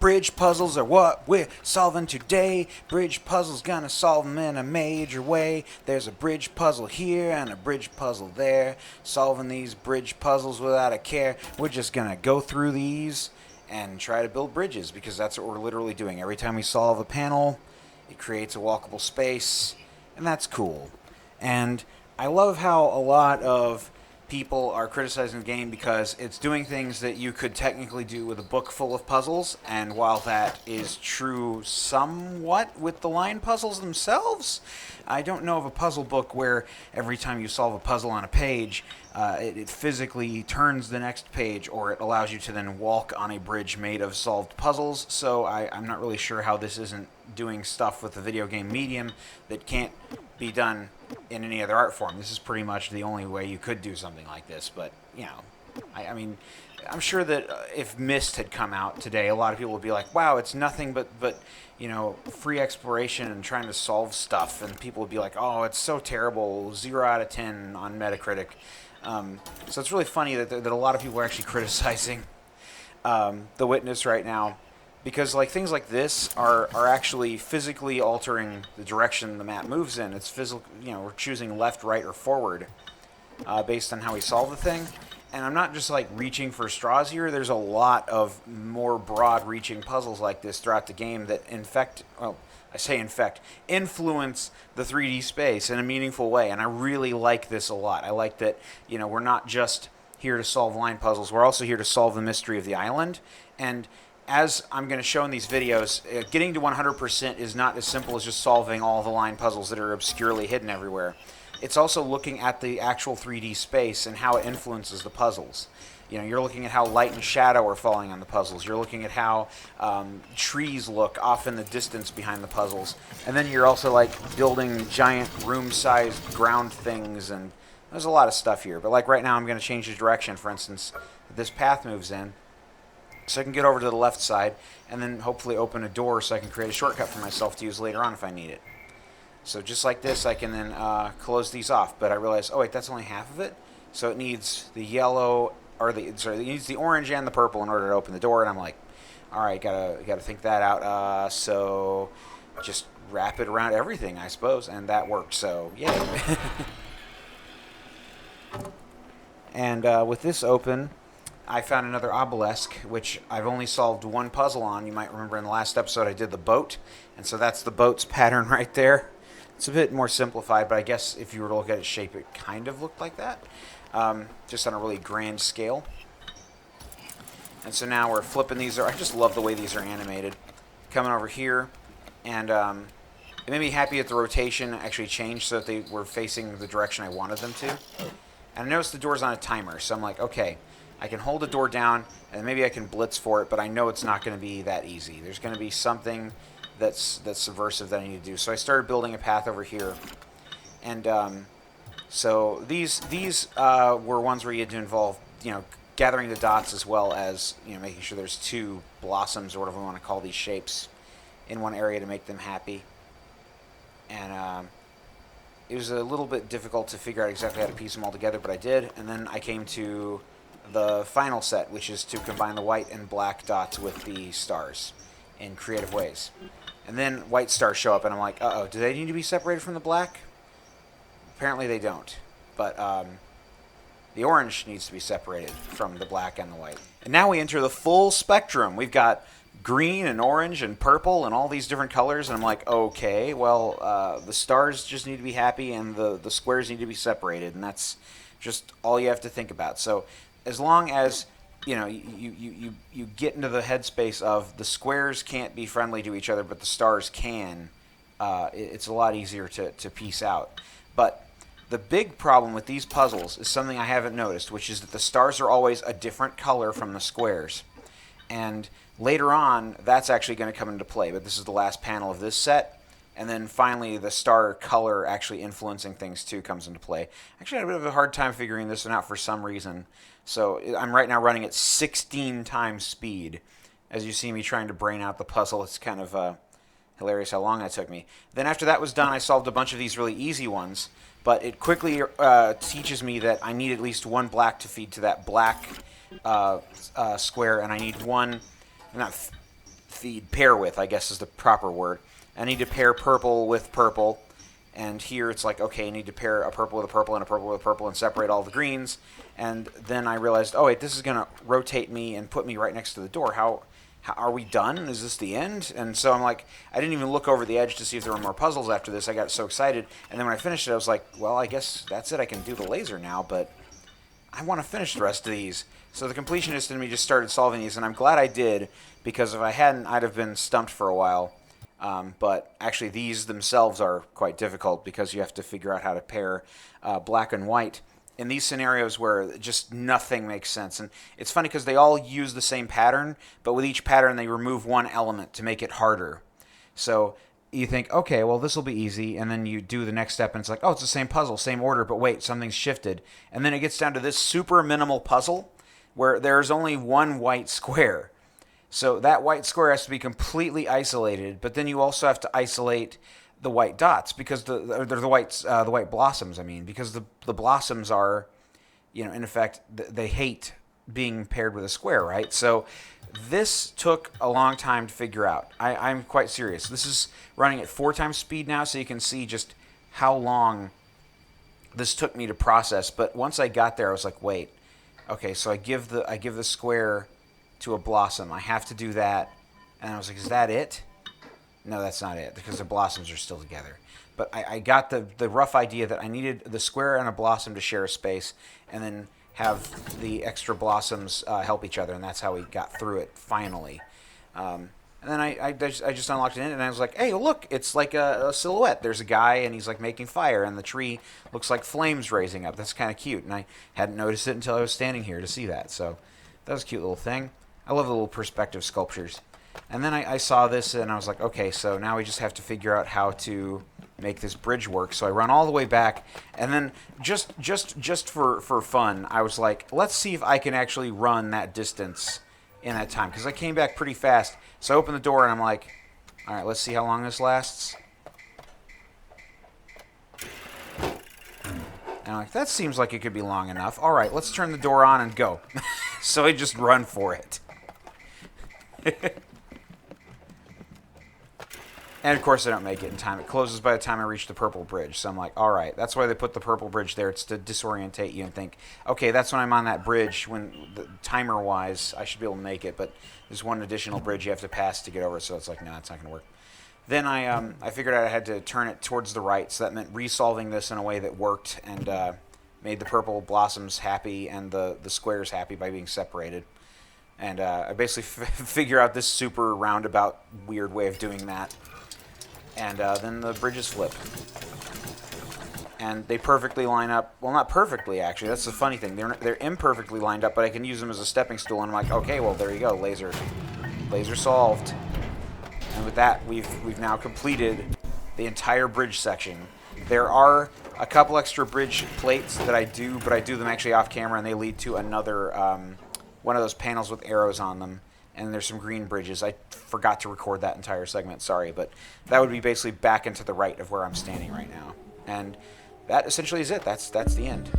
Bridge puzzles are what we're solving today. Bridge puzzles gonna solve them in a major way. There's a bridge puzzle here and a bridge puzzle there. Solving these bridge puzzles without a care. We're just gonna go through these and try to build bridges, because that's what we're literally doing. Every time we solve a panel, it creates a walkable space, and that's cool. And I love how a lot of people are criticizing the game because it's doing things that you could technically do with a book full of puzzles, and while that is true somewhat with the line puzzles themselves, I don't know of a puzzle book where every time you solve a puzzle on a page, it physically turns the next page, or it allows you to then walk on a bridge made of solved puzzles. So I'm not really sure how this isn't doing stuff with the video game medium that can't be done in any other art form. This is pretty much the only way you could do something like this. But, you know, I mean, I'm sure that if Myst had come out today, a lot of people would be like, wow, it's nothing but you know, free exploration and trying to solve stuff. And people would be like, oh, it's so terrible, 0 out of 10 on Metacritic. So it's really funny that a lot of people are actually criticizing The Witness right now, because like things like this are actually physically altering the direction the map moves in. It's physical, you know, we're choosing left, right, or forward based on how we solve the thing. And I'm not just like reaching for straws here. There's a lot of more broad-reaching puzzles like this throughout the game that influence the 3D space in a meaningful way. And I really like this a lot. I like that, you know, we're not just here to solve line puzzles. We're also here to solve the mystery of the island. And as I'm going to show in these videos, getting to 100% is not as simple as just solving all the line puzzles that are obscurely hidden everywhere. It's also looking at the actual 3D space and how it influences the puzzles. You know, you're looking at how light and shadow are falling on the puzzles. You're looking at how trees look off in the distance behind the puzzles. And then you're also like building giant room-sized ground things, and there's a lot of stuff here. But like right now I'm going to change the direction. For instance, this path moves in, so I can get over to the left side and then hopefully open a door so I can create a shortcut for myself to use later on if I need it. So just like this, I can then close these off. But I realized, oh wait, that's only half of it. So it needs the yellow, it needs the orange and the purple in order to open the door. And I'm like, all right, gotta think that out. So just wrap it around everything, I suppose, and that worked. So yay. And with this open, I found another obelisk, which I've only solved one puzzle on. You might remember in the last episode I did the boat, and so that's the boat's pattern right there. It's a bit more simplified, but I guess if you were to look at its shape, it kind of looked like that, just on a really grand scale. And so now we're flipping these. I just love the way these are animated. Coming over here, and it made me happy that the rotation actually changed so that they were facing the direction I wanted them to. And I noticed the door's on a timer, so I'm like, okay, I can hold the door down, and maybe I can blitz for it, but I know it's not going to be that easy. There's going to be something that's subversive that I need to do. So I started building a path over here, and so these were ones where you had to involve, you know, gathering the dots as well as, you know, making sure there's two blossoms or whatever we want to call these shapes in one area to make them happy. And it was a little bit difficult to figure out exactly how to piece them all together, but I did. And then I came to the final set, which is to combine the white and black dots with the stars in creative ways. And then white stars show up, and I'm like, uh-oh, do they need to be separated from the black? Apparently they don't. But the orange needs to be separated from the black and the white. And now we enter the full spectrum. We've got green and orange and purple and all these different colors, and I'm like, okay, well, the stars just need to be happy and the squares need to be separated, and that's just all you have to think about. So as long as, you know, you get into the headspace of the squares can't be friendly to each other, but the stars can, it's a lot easier to piece out. But the big problem with these puzzles is something I haven't noticed, which is that the stars are always a different color from the squares. And later on, that's actually going to come into play, but this is the last panel of this set. And then finally, the star color actually influencing things too comes into play. Actually, I had a bit of a hard time figuring this one out for some reason. So I'm right now running at 16 times speed. As you see me trying to brain out the puzzle, it's kind of hilarious how long that took me. Then after that was done, I solved a bunch of these really easy ones. But it quickly teaches me that I need at least one black to feed to that black square, and I need one, not feed, pair with, I guess is the proper word. I need to pair purple with purple. And here it's like, okay, I need to pair a purple with a purple and a purple with a purple and separate all the greens. And then I realized, oh, wait, this is going to rotate me and put me right next to the door. How are we done? Is this the end? And so I'm like, I didn't even look over the edge to see if there were more puzzles after this. I got so excited. And then when I finished it, I was like, well, I guess that's it. I can do the laser now, but I want to finish the rest of these. So the completionist in me just started solving these, and I'm glad I did, because if I hadn't, I'd have been stumped for a while. But actually, these themselves are quite difficult because you have to figure out how to pair black and white in these scenarios where just nothing makes sense. And it's funny because they all use the same pattern, but with each pattern, they remove one element to make it harder. So you think, okay, well, this will be easy, and then you do the next step, and it's like, oh, it's the same puzzle, same order, but wait, something's shifted. And then it gets down to this super minimal puzzle where there's only one white square. So that white square has to be completely isolated, but then you also have to isolate the white dots, because the white blossoms, because the blossoms are, in effect, they hate being paired with a square, right? So this took a long time to figure out. I'm quite serious. This is running at 4 times speed now, so you can see just how long this took me to process. But once I got there, I was like, wait, okay, so I give the square to a blossom. I have to do that. And I was like, is that it? No, that's not it, because the blossoms are still together. But I got the rough idea that I needed the square and a blossom to share a space, and then have the extra blossoms help each other, and that's how we got through it finally. And then I just unlocked it, and I was like, hey, look, it's like a silhouette. There's a guy, and he's like making fire, and the tree looks like flames raising up. That's kind of cute, and I hadn't noticed it until I was standing here to see that. So that was a cute little thing. I love the little perspective sculptures. And then I saw this, and I was like, okay, so now we just have to figure out how to make this bridge work. So I run all the way back, and then just for fun, I was like, let's see if I can actually run that distance in that time, because I came back pretty fast. So I opened the door, and I'm like, all right, let's see how long this lasts. And I'm like, that seems like it could be long enough. All right, let's turn the door on and go. So I just run for it. And, of course, I don't make it in time. It closes by the time I reach the purple bridge. So I'm like, all right, that's why they put the purple bridge there. It's to disorientate you and think, okay, that's when I'm on that bridge. When timer-wise, I should be able to make it. But there's one additional bridge you have to pass to get over. So it's like, no, it's not going to work. Then I figured out I had to turn it towards the right. So that meant resolving this in a way that worked and made the purple blossoms happy and the squares happy by being separated. And I basically figure out this super roundabout weird way of doing that. And then the bridges flip. And they perfectly line up. Well, not perfectly, actually. That's the funny thing. They're imperfectly lined up, but I can use them as a stepping stool. And I'm like, okay, well, there you go. Laser solved. And with that, we've now completed the entire bridge section. There are a couple extra bridge plates that I do, but I do them actually off camera, and they lead to another one of those panels with arrows on them. And there's some green bridges. I forgot to record that entire segment, sorry, but that would be basically back and to the right of where I'm standing right now. And that essentially is it. That's the end.